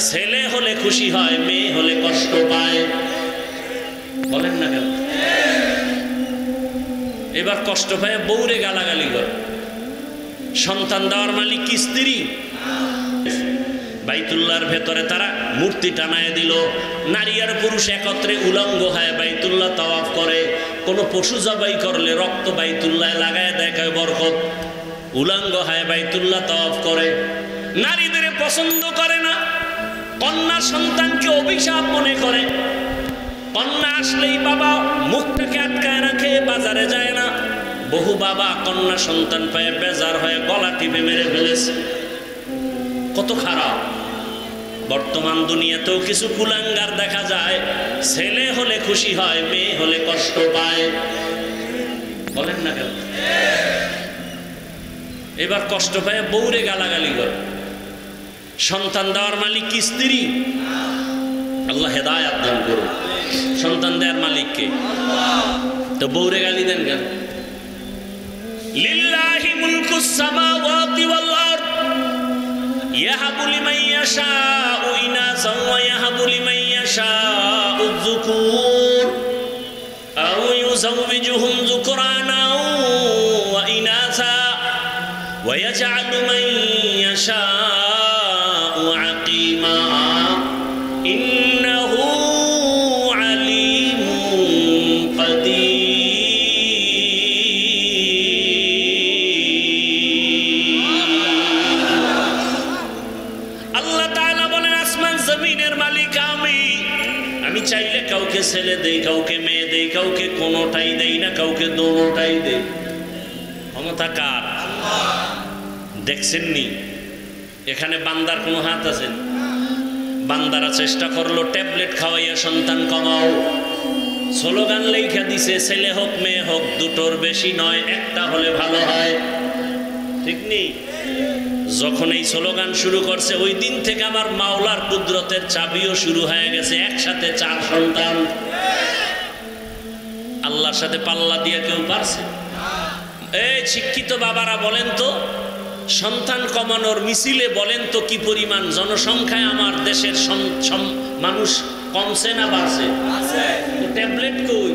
ছেলে হলে খুশি হয়, মেয়ে হলে কষ্ট পায়। বলেন না কেন? এবার কষ্ট পায় বউরে গালাগালি করে। সন্তান দেওয়ার মালিক কি স্ত্রী? বাইতুল্লাহর ভেতরে তারা মূর্তি টানায় দিল। নারী আর পুরুষ একত্রে উলঙ্গ হয় বাইতুল্লাহ তাওয়াফ করে। কোনো পশু জবাই করলে রক্ত বাইতুল্লাহ লাগায় দেখায় বরকত। উলঙ্গ হয় বাইতুল্লাহ তাওয়াফ করে। নারীদের পছন্দ করে না, কন্যা সন্তানকে অভিশাপ মনে করে। কন্যা আসলেই বাবা মুখটাকে আটকায় রাখে, বাজারে যায় না। বহু বাবা কন্যা সন্তান পায়ে বেজার হয়ে গলা টিপে মেরে ফেলেছে। কত খারাপ! বর্তমান দুনিয়াতেও কিছু কুলাঙ্গার দেখা যায়, ছেলে হলে খুশি হয়, মেয়ে হলে কষ্ট পায়। বলেন না কেন? এবার কষ্ট পায় বউরে গালাগালি করে। সন্তান দেওয়ার মালিক কি স্ত্রী? আল্লাহ হেদায়েত দান করুন। সন্তান দেওয়ার মালিককে, তো বউরে গালি দেন কেন? লিল্লাহি মুলকুস সামাওয়াতি ওয়াল আরদ ইয়াহাবু লিমান ইয়াশাউ ইনাসান ওয়া ইয়াহাবু লিমান ইয়াশাউ যুকুর আও ইউযাওবিজুহুম যুকরানা ওয়া ইনাসা ওয়া ইয়াজআলু মান ইয়াশাউ আকিমা ইন্নাহু আলিমুন কাদির। আল্লাহ তাআলা বলেন, আসমান জমিনের মালিক আমি। আমি চাইলে কাউকে ছেলে দেই, কাউকে মেয়ে দেই, কাউকে কোনোটাই দেই না, কাউকে দোনোটাই দেই। ক্ষমতা কার? দেখছেননি এখানে বান্দার কোনো হাত আছে? বান্দারা চেষ্টা করলো ট্যাবলেট খাওয়াইয়া সন্তান কমাও। স্লোগান লেখা দিছে, ছেলে হোক মেয়ে হোক দুটোর বেশি নয়, একটা হলে ভালো হয়। ঠিক নেই? যখন এই স্লোগান শুরু করছে ওই দিন থেকে আমার মাওলার কুদরতের চাবিও শুরু হয়ে গেছে। একসাথে 4 সন্তান। আল্লাহর সাথে পাল্লা দিয়ে কেউ পারছে? এই শিক্ষিত বাবারা বলেন তো, সন্তান কমানোর মিছিলে বলেন তো কি পরিমাণ জনসংখ্যায় আমার দেশের মানুষ কমছে না বাড়ছে? ট্যাবলেট কই?